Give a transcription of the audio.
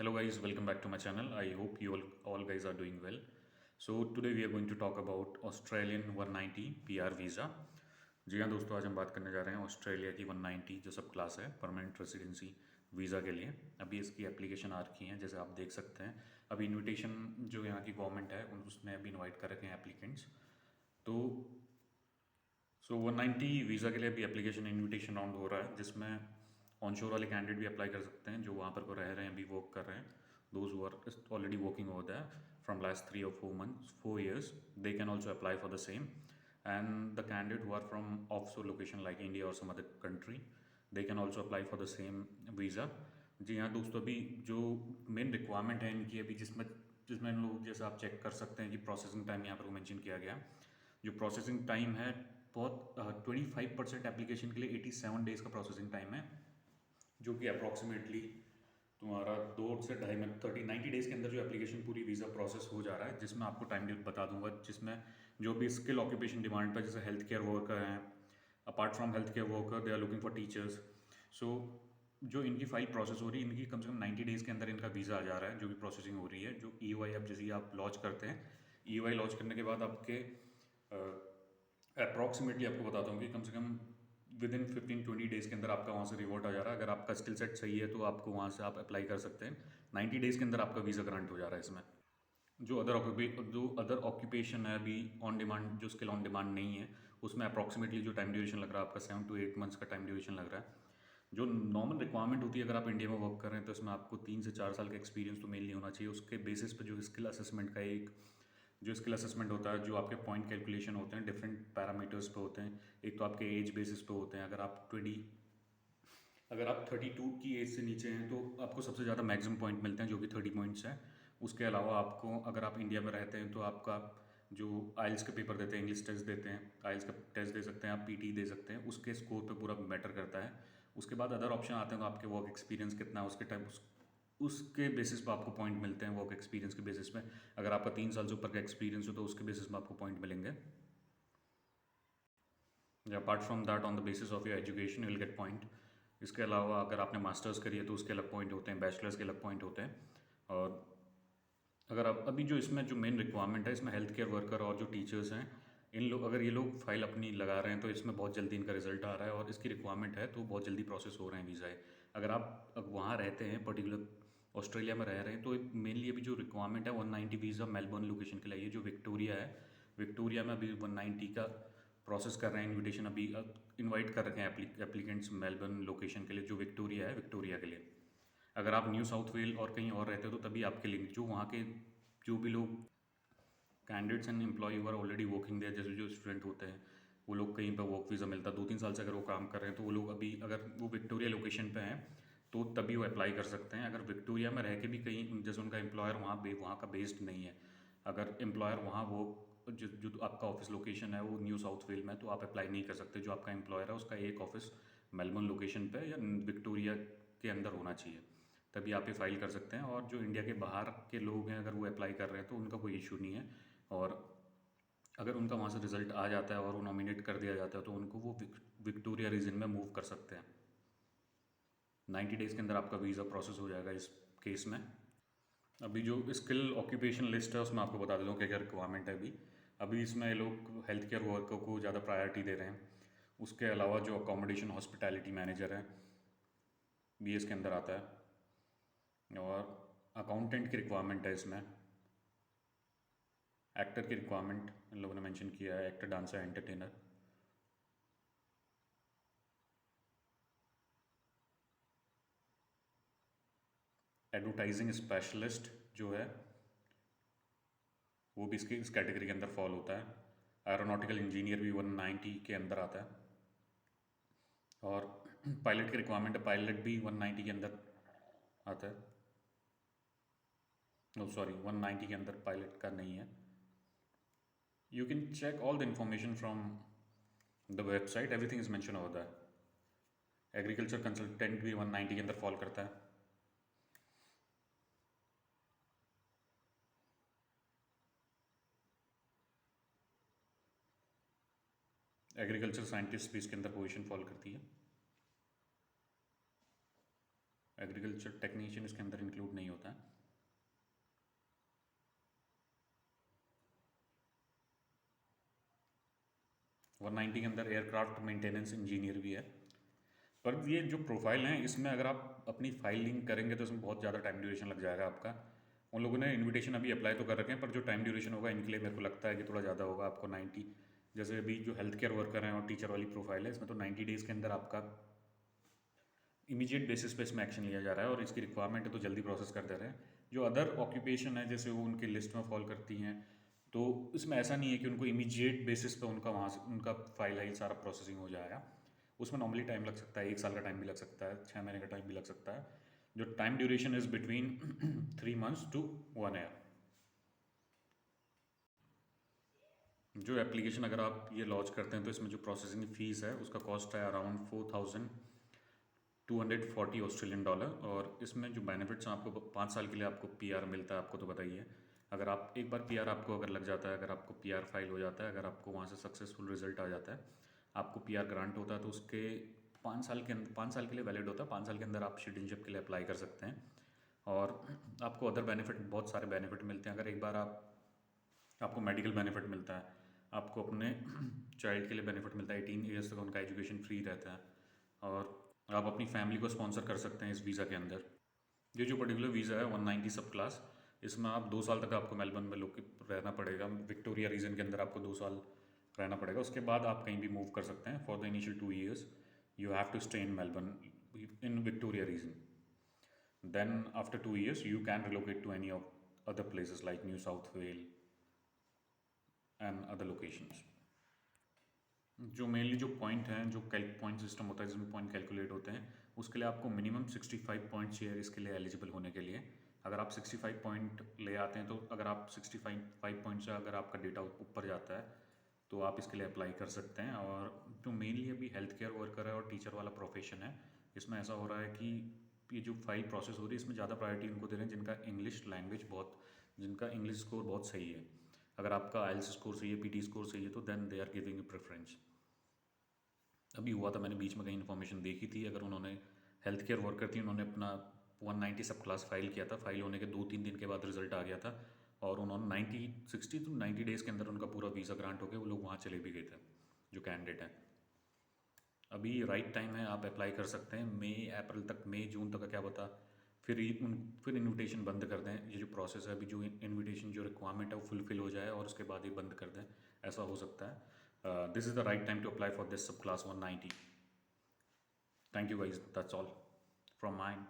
Hello guys, welcome back to my channel. I hope you all guys are doing well. So today we are going to talk about Australian 190 PR visa. जी हाँ दोस्तों, आज हम बात करने जा रहे हैं ऑस्ट्रेलिया की 190 जो सब क्लास है परमानेंट रेसिडेंसी वीज़ा के लिए। अभी इसकी एप्लीकेशन आ रखी है, जैसे आप देख सकते हैं। अभी इनविटेशन जो यहाँ की गवर्नमेंट है उसने अभी इनवाइट कर रखे हैं एप्लीकेंट्स। तो 190 वीज़ा के लिए अभी एप्लीकेशन इनविटेशन राउंड हो रहा है, जिसमें ऑनशोर वाले कैंडिडेट भी अप्लाई कर सकते हैं जो वहाँ पर को रह रहे हैं, अभी वर्क कर रहे हैं। Those who are already working over that from last 3 or 4 months 4 years, they can also apply for the same. And the candidate who are from offshore location like India or some other country, they can also apply for the same visa. जी हाँ दोस्तों, अभी जो main requirement है इनकी, अभी जिसमें जिसमें इन लोग जैसे आप चेक कर सकते हैं कि प्रोसेसिंग टाइम यहाँ पर मेंशन किया गया। जो प्रोसेसिंग टाइम है बहुत 25% एप्लीकेशन के लिए 87 डेज का प्रोसेसिंग टाइम है, जो कि अप्रॉक्सीमेटली तुम्हारा 2 से ढाई महीने 90 डेज़ के अंदर जो एप्लीकेशन पूरी वीज़ा प्रोसेस हो जा रहा है। जिसमें आपको टाइम टेबल बता दूंगा, जिसमें जो भी स्किल ऑक्यूपेशन डिमांड पर, जैसे हेल्थ केयर वर्कर हैं, apart from health care worker they are looking for teachers. So जो इनकी फाइल प्रोसेस हो रही है, इनकी कम से कम 90 डेज़ के अंदर इनका वीज़ा आ जा रहा है, जो भी प्रोसेसिंग हो रही है। जो ई वाई आप जैसे ही आप लॉन्च करते हैं, ई वाई लॉन्च करने के बाद आपके अप्रॉक्सीमेटली आपको बताता हूँ कि कम से कम विद इन 15-20 डेज़ के अंदर आपका वहाँ से रिवॉर्ड आ जा रहा है। अगर आपका स्किल सेट सही है तो आपको वहाँ से आप अप्लाई कर सकते हैं। 90 डेज़ के अंदर आपका वीज़ा ग्रांट हो जा रहा है इसमें। जो अदर ऑक्यूपेशन है अभी ऑन डिमांड, जो स्किल ऑन डिमांड नहीं है, उसमें अप्रॉक्सीमेटली जो टाइम ड्यूरेशन लग रहा है आपका 7 to 8 मंथ्स का टाइम ड्यूरेशन लग रहा है। जो नॉर्मल रिक्वायरमेंट होती है, अगर आप इंडिया में वर्क कर रहे हैं तो इसमें आपको 3 से 4 साल का एक्सपीरियंस तो मेनली होना चाहिए। उसके बेसिस पे जो स्किल असेसमेंट का एक जो स्किल असेसमेंट होता है, जो आपके पॉइंट कैलकुलेशन होते हैं डिफरेंट पैरामीटर्स पे होते हैं। एक तो आपके एज बेसिस पे होते हैं। अगर आप 32 की एज से नीचे हैं तो आपको सबसे ज़्यादा मैक्सिमम पॉइंट मिलते हैं, जो कि 30 पॉइंट्स हैं। उसके अलावा आपको, अगर आप इंडिया में रहते हैं तो आपका जो आइल्स का पेपर देते हैं, इंग्लिश टेस्ट देते हैं, आइल्स का टेस्ट दे सकते हैं, आप पीटी दे सकते हैं, उसके स्कोर पे पूरा मैटर करता है। उसके बाद अदर ऑप्शन आते हैं, तो आपके वर्क एक्सपीरियंस कितना है उसके टाइप उसके बेसिस पे आपको पॉइंट मिलते हैं, वर्क एक्सपीरियंस के बेसिस पे। अगर आपका 3 साल से ऊपर का एक्सपीरियंस हो तो उसके बेसिस में आपको पॉइंट मिलेंगे। Apart from that, on the basis of your education you will get point. इसके अलावा अगर आपने मास्टर्स करी है तो उसके अलग पॉइंट होते हैं, बैचलर्स के अलग पॉइंट होते हैं। और अगर आप अभी जो इसमें जो मेन रिक्वायरमेंट है, इसमें हेल्थ केयर वर्कर और जो टीचर्स हैं, इन लोग अगर ये लोग फाइल अपनी लगा रहे हैं तो इसमें बहुत जल्दी इनका रिजल्ट आ रहा है और इसकी रिक्वायरमेंट है तो बहुत जल्दी प्रोसेस हो रहे हैं वीज़ा। अगर आप अब वहाँ रहते हैं, पर्टिकुलर ऑस्ट्रेलिया में रह रहे हैं, तो मेनली अभी जो रिक्वायरमेंट है 190 वीज़ा मेलबर्न लोकेशन के लिए। ये जो विक्टोरिया है, विक्टोरिया में अभी 190 का प्रोसेस कर रहे हैं। इनविटेशन अभी इनवाइट कर रखे हैं एप्लीकेंट्स मेलबर्न लोकेशन के लिए, जो विक्टोरिया है, विक्टोरिया के लिए। अगर आप न्यू साउथ वेल और कहीं और रहते हो तो तभी आपके लिए, जो वहाँ के जो भी लोग candidates and employ are already working there, जैसे जो स्टूडेंट होते हैं, वो लोग कहीं पर वर्क वीज़ा मिलता है 2-3 साल से, अगर वो काम कर रहे हैं तो वो लोग अभी अगर वो विक्टोरिया लोकेशन पे हैं तो तभी वो अप्लाई कर सकते हैं। अगर विक्टोरिया में रह के भी कहीं, जैसे उनका एम्प्लॉयर वहाँ का बेस्ड नहीं है, अगर एम्प्लॉयर वहाँ वो जो आपका ऑफिस लोकेशन है वो न्यू साउथ वेल में, तो आप अप्लाई नहीं कर सकते। जो आपका एम्प्लॉयर है उसका एक ऑफिस मेलबर्न लोकेशन पे या विक्टोरिया के अंदर होना चाहिए, तभी आप ये फाइल कर सकते हैं। और जो इंडिया के बाहर के लोग हैं, अगर वो अप्लाई कर रहे हैं तो उनका कोई इशू नहीं है। और अगर उनका वहाँ से रिजल्ट आ जाता है और वो नॉमिनेट कर दिया जाता है तो उनको वो विक्टोरिया रीजन में मूव कर सकते हैं। 90 डेज़ के अंदर आपका वीज़ा प्रोसेस हो जाएगा इस केस में। अभी जो स्किल ऑक्यूपेशन लिस्ट है उसमें आपको बता देता हूँ क्या क्या रिक्वायरमेंट है अभी। अभी इसमें ये लोग हेल्थ केयर वर्कर को ज़्यादा प्रायोरिटी दे रहे हैं। उसके अलावा जो अकोमोडेशन हॉस्पिटैलिटी मैनेजर है, बी एस के अंदर आता है। और अकाउंटेंट की रिक्वायरमेंट है इसमें। एक्टर की रिक्वायरमेंट इन लोगों ने मेंशन किया है, actor, dancer, entertainer. Advertising specialist जो है वो भी इस कैटेगरी के अंदर फॉल होता है। एरोनॉटिकल इंजीनियर भी 190 के अंदर आता है। और पायलट की रिक्वायरमेंट है, पायलट भी 190 के अंदर आता है। नो सॉरी, 190 के अंदर पायलट का नहीं है। You can check all the information from the website, everything is mention होता है। एग्रीकल्चर कंसल्टेंट भी 190 के अंदर फॉल करता है। एग्रीकल्चर साइंटिस्ट भी इसके अंदर पोजीशन फॉल करती है। एग्रीकल्चर टेक्नीशियन इसके अंदर इंक्लूड नहीं होता है। वन 90 के अंदर एयरक्राफ्ट मेंटेनेंस इंजीनियर भी है। पर ये जो प्रोफाइल हैं इसमें अगर आप अपनी फाइल लिंक करेंगे तो इसमें बहुत ज़्यादा टाइम ड्यूरेशन लग जाएगा आपका। उन लोगों ने इनविटेशन अभी अप्लाई तो कर रखे हैं, पर जो टाइम ड्यूरेशन होगा इनके लिए मेरे को लगता है कि थोड़ा ज़्यादा होगा। आपको 90, जैसे अभी जो हेल्थ केयर वर्कर हैं और टीचर वाली प्रोफाइल है, इसमें तो 90 डेज़ के अंदर आपका इमीडिएट बेसिस पे इसमें एक्शन लिया जा रहा है और इसकी रिक्वायरमेंट है तो जल्दी प्रोसेस कर दे रहे हैं। जो अदर ऑक्यूपेशन है जैसे वो उनकी लिस्ट में फॉल करती हैं, तो इसमें ऐसा नहीं है कि उनको इमीडिएट बेसिस पे उनका वहाँ से उनका फाइल है सारा प्रोसेसिंग हो जाएगा। उसमें नॉर्मली टाइम लग सकता है, 1 साल का टाइम भी लग सकता है, 6 महीने का टाइम भी लग सकता है। जो time duration is between 3 months to 1 year। जो एप्लीकेशन अगर आप ये लॉन्च करते हैं तो इसमें जो प्रोसेसिंग फ़ीस है उसका कॉस्ट है अराउंड $4,240 और इसमें जो बेनिफिट्स हैं आपको 5 साल के लिए आपको पीआर मिलता है, आपको तो बताइए। अगर आप एक बार पीआर आपको अगर लग जाता है, अगर आपको पीआर फाइल हो जाता है, अगर आपको वहाँ से सक्सेसफुल रिजल्ट आ जाता है, आपको पीआर ग्रांट होता है, तो उसके 5 साल के लिए वैलिड होता है। 5 साल के अंदर आप सिटीजनशिप के लिए अप्लाई कर सकते हैं और आपको अदर बेनिफिट, बहुत सारे बेनिफिट मिलते हैं। अगर एक बार आपको मेडिकल बेनिफिट मिलता है, आपको अपने चाइल्ड के लिए बेनिफिट मिलता है, 18 ईयर्स तक उनका एजुकेशन फ्री रहता है और आप अपनी फैमिली को स्पॉन्सर कर सकते हैं इस वीज़ा के अंदर। ये जो पर्टिकुलर वीज़ा है 190 सब क्लास, इसमें आप 2 साल तक आपको मेलबर्न में रहना पड़ेगा। विक्टोरिया रीजन के अंदर आपको 2 साल रहना पड़ेगा। उसके बाद आप कहीं भी मूव कर सकते हैं। For the initial 2 years you have to stay in Melbourne in Victoria region. Then after 2 years you can relocate to any of other places like New South Wales and other locations। जो mainly जो point हैं, जो point system होता है जिसमें point calculate होते हैं, उसके लिए आपको मिनिमम 65 पॉइंट चाहिए इसके लिए एलिजिबल होने के लिए। अगर आप 65 पॉइंट ले आते हैं तो अगर आप 65 पॉइंट से अगर आपका डेटा ऊपर जाता है तो आप इसके लिए अप्लाई कर सकते हैं। और जो मेनली अभी हेल्थ केयर वर्कर है और टीचर वाला प्रोफेशन है, इसमें ऐसा हो रहा है कि ये जो फाइल प्रोसेस हो रही है इसमें ज़्यादा प्रायोरिटी उनको दे रहे हैं जिनका इंग्लिश लैंग्वेज जिनका इंग्लिश स्कोर बहुत सही है। अगर आपका आइल्स स्कोर सही है, पीटी स्कोर सही है, तो then they are giving you preference. अभी हुआ था, मैंने बीच में कहीं इन्फॉर्मेशन देखी थी, अगर उन्होंने हेल्थ केयर वर्कर थी, उन्होंने अपना 190 सब क्लास फाइल किया था, फाइल होने के 2-3 दिन के बाद रिजल्ट आ गया था और उन्होंने 60 to 90 डेज़ के अंदर उनका पूरा वीज़ा ग्रांट हो गया, वो लोग वहाँ चले भी गए थे जो कैंडिडेट है। अभी राइट टाइम है, आप अप्लाई कर सकते हैं। मई अप्रैल तक, मई जून तक का क्या पता फिर इनविटेशन बंद कर दें। ये जो प्रोसेस है अभी, जो इनविटेशन जो रिक्वायरमेंट है वो फुलफिल हो जाए और उसके बाद ही बंद कर दें, ऐसा हो सकता है। This is the right time to apply for this subclass 190। Thank you guys, that's all from mind.